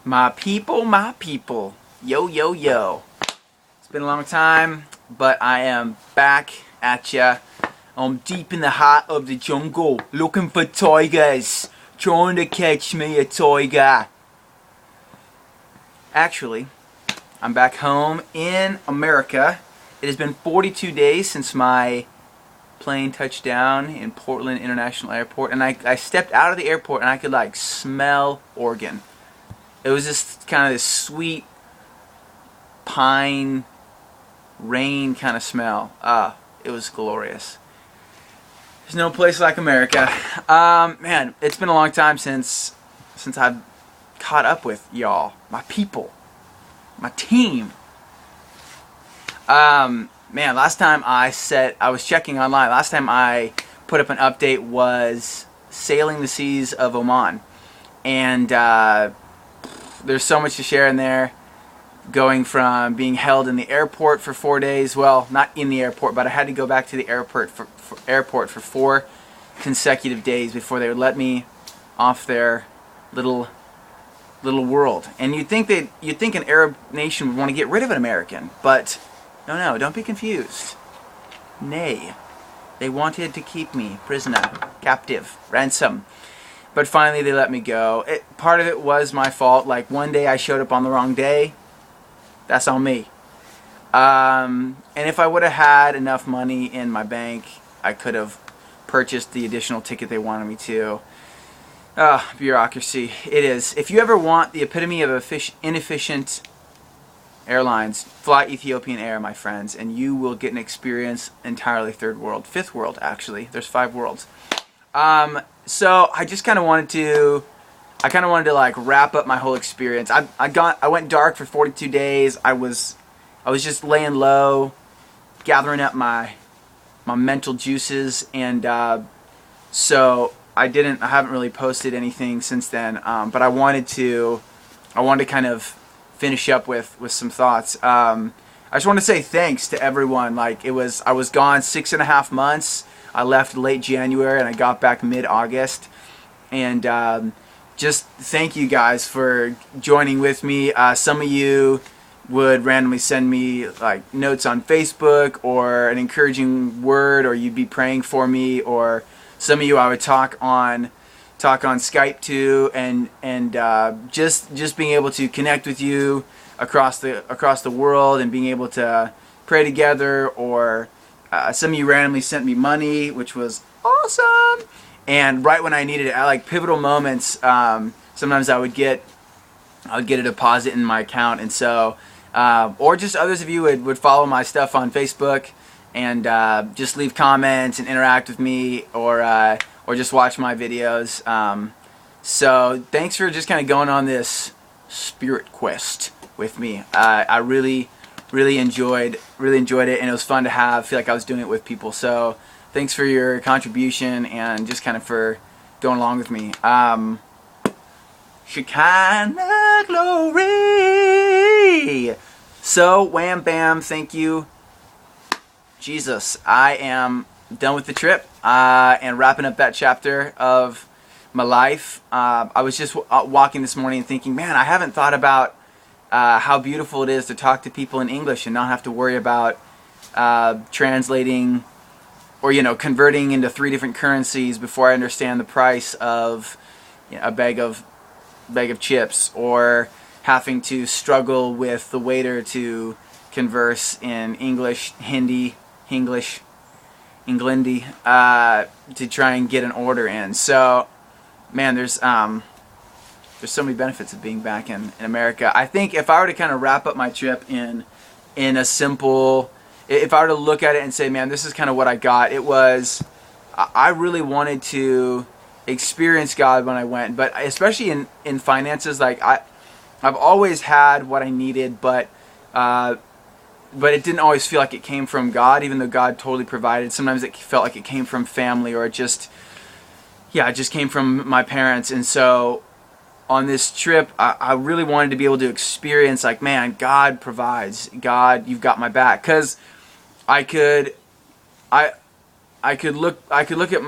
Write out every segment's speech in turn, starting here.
My people, yo, yo, yo. It's been a long time, but I am back at ya. I'm deep in the heart of the jungle, looking for tigers, trying to catch me a tiger. Actually, I'm back home in America. It has been 42 days since my plane touched down in Portland International Airport, and I stepped out of the airport and I could like smell Oregon. It was just kind of this sweet pine rain kind of smell. It was glorious. There's no place like America. Man, it's been a long time since I've caught up with y'all, my people, my team. Man, last time I was checking online. Last time I put up an update was sailing the seas of Oman, and there's so much to share in there. Going from being held in the airport for 4 days, well, not in the airport, but I had to go back to the airport for 4 consecutive days before they would let me off their little world. And you'd think an Arab nation would want to get rid of an American, but no, don't be confused. Nay, they wanted to keep me prisoner, captive, ransom. But finally they let me go. Part of it was my fault. Like one day I showed up on the wrong day. That's on me. And if I would have had enough money in my bank, I could have purchased the additional ticket they wanted me to. Bureaucracy. It is. If you ever want the epitome of inefficient airlines, fly Ethiopian Air, my friends, and you will get an experience entirely third world. Fifth world, actually. There's 5 worlds. So I just kind of wanted to like wrap up my whole experience. I went dark for 42 days. I was just laying low, gathering up my mental juices, and so I haven't really posted anything since then. But I wanted to kind of finish up with some thoughts. I just want to say thanks to everyone. Like I was gone 6.5 months. I left late January and I got back mid-August, and just thank you guys for joining with me. Some of you would randomly send me like notes on Facebook or an encouraging word, or you'd be praying for me, or some of you I would talk on Skype to, and just being able to connect with you across the world and being able to pray together, or some of you randomly sent me money, which was awesome. And right when I needed it, at like pivotal moments, sometimes I would get a deposit in my account, and so, or just others of you would follow my stuff on Facebook and just leave comments and interact with me, or just watch my videos. So thanks for just kind of going on this spirit quest with me. I really enjoyed it, and it was fun to feel like I was doing it with people. So thanks for your contribution and just kind of for going along with me. Shekinah glory. So wham bam, thank you, Jesus. I am done with the trip and wrapping up that chapter of my life. I was just walking this morning and thinking, man, I haven't thought about how beautiful it is to talk to people in English and not have to worry about translating or converting into 3 different currencies before I understand the price of a bag of chips, or having to struggle with the waiter to converse in English, Hindi, English, Englandy, to try and get an order in. So, man, there's so many benefits of being back in America. I think if I were to kind of wrap up my trip in a simple, if I were to look at it and say, man, this is kind of what I got, it was, I really wanted to experience God when I went, but especially in finances. Like I've always had what I needed, but it didn't always feel like it came from God, even though God totally provided. Sometimes it felt like it came from family, or it just came from my parents. And so on this trip, I really wanted to be able to experience, like, man, God provides. God, you've got my back. Because I could look at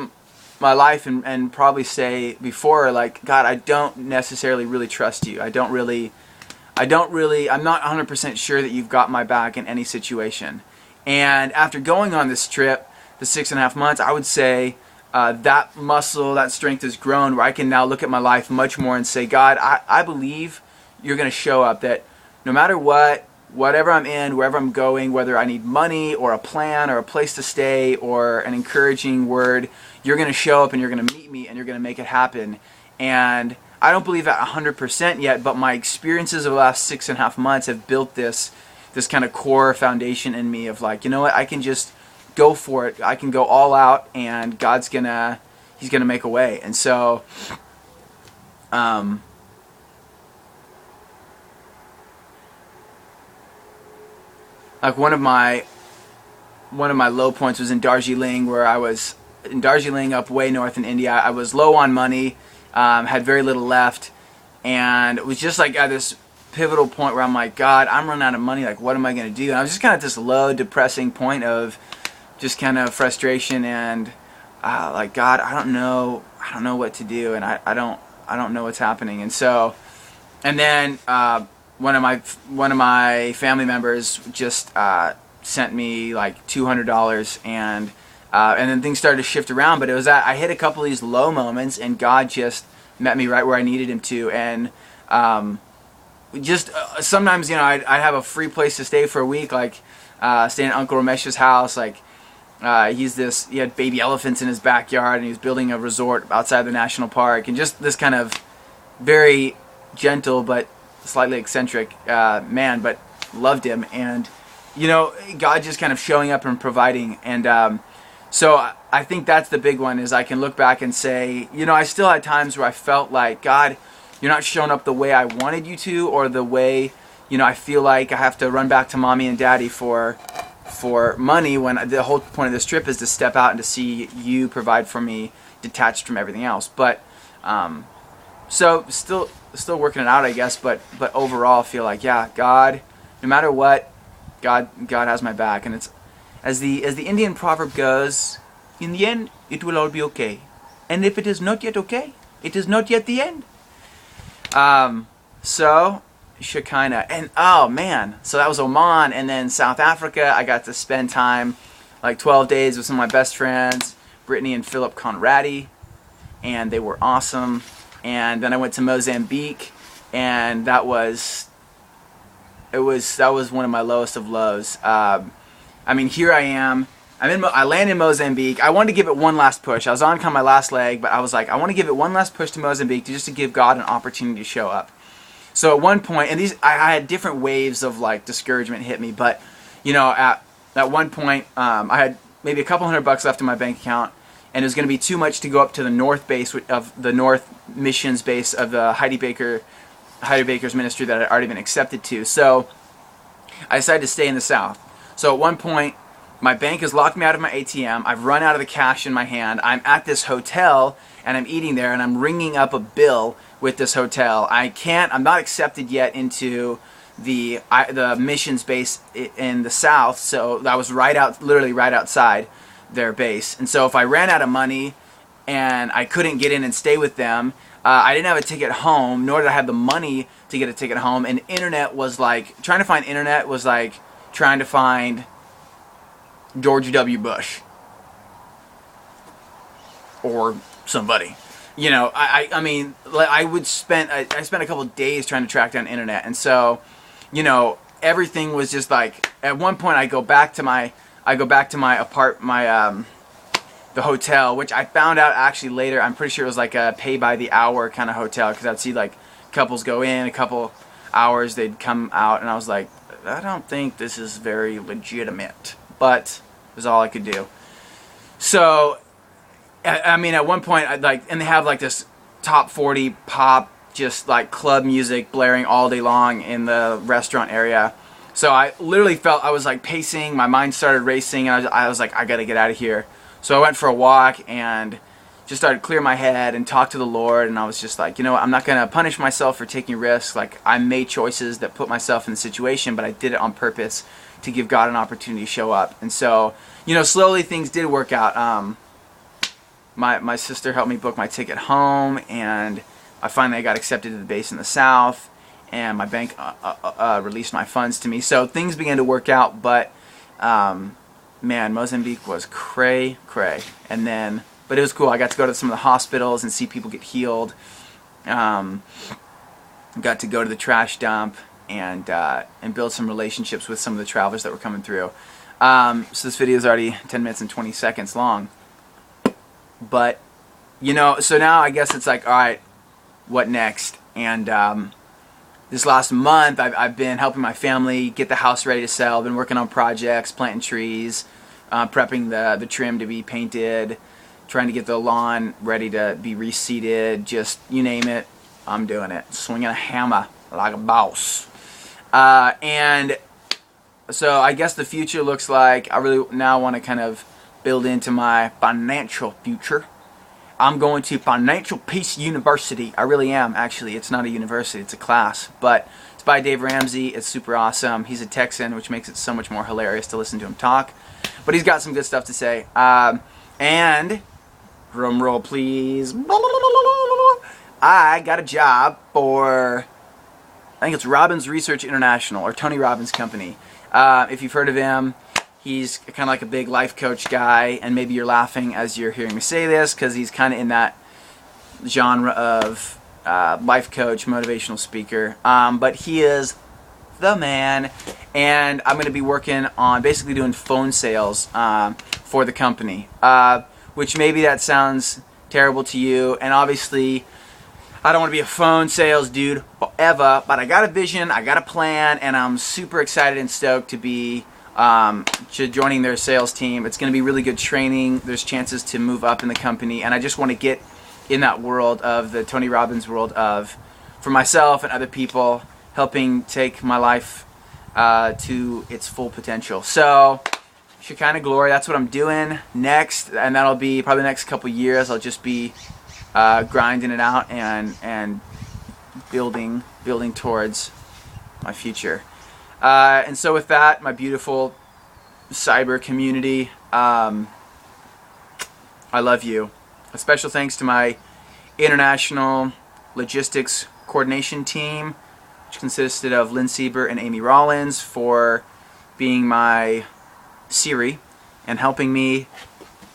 my life and probably say before, like, God, I don't necessarily really trust you. I'm not 100% sure that you've got my back in any situation. And after going on this trip, the 6.5 months, I would say that muscle, that strength has grown where I can now look at my life much more and say, God, I believe you're going to show up, that no matter what, whatever I'm in, wherever I'm going, whether I need money or a plan or a place to stay or an encouraging word, you're going to show up and you're going to meet me and you're going to make it happen. And I don't believe that 100% yet, but my experiences of the last 6.5 months have built this kind of core foundation in me of like, you know what, I can just go for it. I can go all out and God's He's gonna make a way. And so like one of my low points was in Darjeeling, where I was in Darjeeling up way north in India. I was low on money, had very little left, and it was just like at this pivotal point where I'm like, God, I'm running out of money, like what am I going to do? And I was just kind of at this low, depressing point of just kind of frustration and like, God, I don't know what to do, and I don't know what's happening. And so, and then one of my family members just sent me like $200, and then things started to shift around. But it was that I hit a couple of these low moments, and God just met me right where I needed Him to. And just sometimes, you know, I'd have a free place to stay for a week, like staying at Uncle Ramesh's house. Like he had baby elephants in his backyard, and he was building a resort outside the national park, and just this kind of very gentle but slightly eccentric man, but loved him. And you know, God just kind of showing up and providing. And so I think that's the big one, is I can look back and say, you know, I still had times where I felt like, God, you're not showing up the way I wanted you to, or the way, you know, I feel like I have to run back to mommy and daddy for money, when the whole point of this trip is to step out and to see you provide for me, detached from everything else. But so still working it out, I guess. But overall, I feel like, yeah, God, no matter what, God has my back. And it's as the Indian proverb goes, in the end, it will all be okay. And if it is not yet okay, it is not yet the end. So Shekinah, and oh man, so that was Oman, and then South Africa. I got to spend time, like 12 days, with some of my best friends, Brittany and Philip Conradi, and they were awesome. And then I went to Mozambique, and that was one of my lowest of lows. I mean, here I am. I landed in Mozambique. I wanted to give it one last push. I was on kind of my last leg, but I was like, I want to give it one last push to Mozambique, just to give God an opportunity to show up. So at one point, and I had different waves of like discouragement hit me, but you know, at one point, I had maybe a couple $100 left in my bank account, and it was going to be too much to go up to the north base of the North Missions base of the Heidi Baker's ministry that I'd already been accepted to. So I decided to stay in the south. So at one point, my bank has locked me out of my ATM. I've run out of the cash in my hand. I'm at this hotel, and I'm eating there, and I'm ringing up a bill with this hotel. I'm not accepted yet into the missions base in the south, so I was literally right outside their base. And so if I ran out of money and I couldn't get in and stay with them, I didn't have a ticket home, nor did I have the money to get a ticket home. And internet was like, trying to find internet was like trying to find George W. Bush or somebody. You know, I mean, I spent a couple of days trying to track down internet. And so, you know, everything was just like, at one point I go back to my the hotel, which I found out actually later, I'm pretty sure it was like a pay by the hour kind of hotel, because I'd see like couples go in, a couple hours they'd come out, and I was like, I don't think this is very legitimate, but it was all I could do. So I mean, at one point, and they have like this top 40 pop, just like club music blaring all day long in the restaurant area. So I literally felt, I was like pacing, my mind started racing, and I was like, I gotta get out of here. So I went for a walk and just started to clear my head and talk to the Lord, and I was just like, you know what, I'm not gonna punish myself for taking risks. Like, I made choices that put myself in the situation, but I did it on purpose to give God an opportunity to show up. And so, you know, slowly things did work out. my sister helped me book my ticket home, and I finally got accepted to the base in the South, and my bank released my funds to me. So things began to work out, but man, Mozambique was cray. But it was cool. I got to go to some of the hospitals and see people get healed. Got to go to the trash dump and build some relationships with some of the travelers that were coming through. So this video is already 10 minutes and 20 seconds long. But, you know, so now I guess it's like, all right, what next? And this last month, I've been helping my family get the house ready to sell. I've been working on projects, planting trees, prepping the trim to be painted, trying to get the lawn ready to be reseeded, just you name it, I'm doing it. Swinging a hammer like a boss. And so I guess the future looks like I really now want to kind of build into my financial future. I'm going to Financial Peace University. I really am, actually. It's not a university, it's a class. But it's by Dave Ramsey. It's super awesome. He's a Texan, which makes it so much more hilarious to listen to him talk. But he's got some good stuff to say. And, drum roll please, I got a job for, I think it's Robbins Research International, or Tony Robbins' company. If you've heard of him, he's kind of like a big life coach guy, and maybe you're laughing as you're hearing me say this because he's kind of in that genre of life coach, motivational speaker. But he is the man, and I'm going to be working on basically doing phone sales for the company, which maybe that sounds terrible to you, and obviously I don't want to be a phone sales dude forever, but I got a vision, I got a plan, and I'm super excited and stoked to be joining their sales team. It's going to be really good training. There's chances to move up in the company, and I just want to get in that world of the Tony Robbins world of, for myself and other people, helping take my life to its full potential. So, Shekinah Glory, that's what I'm doing next, and that'll be probably the next couple years. I'll just be grinding it out and building towards my future. And so with that, my beautiful cyber community, I love you. A special thanks to my international logistics coordination team, which consisted of Lynn Sieber and Amy Rollins, for being my Siri and helping me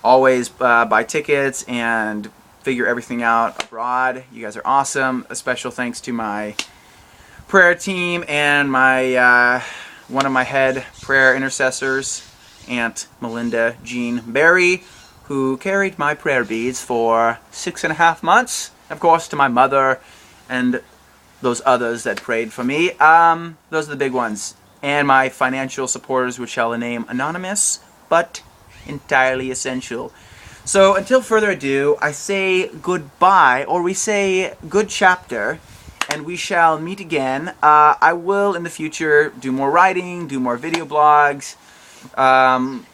always buy tickets and figure everything out abroad. You guys are awesome. A special thanks to my prayer team and my one of my head prayer intercessors, Aunt Melinda Jean Berry, who carried my prayer beads for 6.5 months. Of course, to my mother and those others that prayed for me. Those are the big ones. And my financial supporters, which shall name anonymous, but entirely essential. So until further ado, I say goodbye, or we say good chapter, and we shall meet again. I will in the future do more writing, do more video blogs, and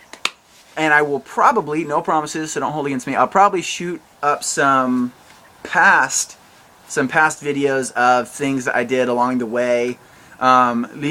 I will probably, no promises, so don't hold against me, I'll probably shoot up some past videos of things that I did along the way.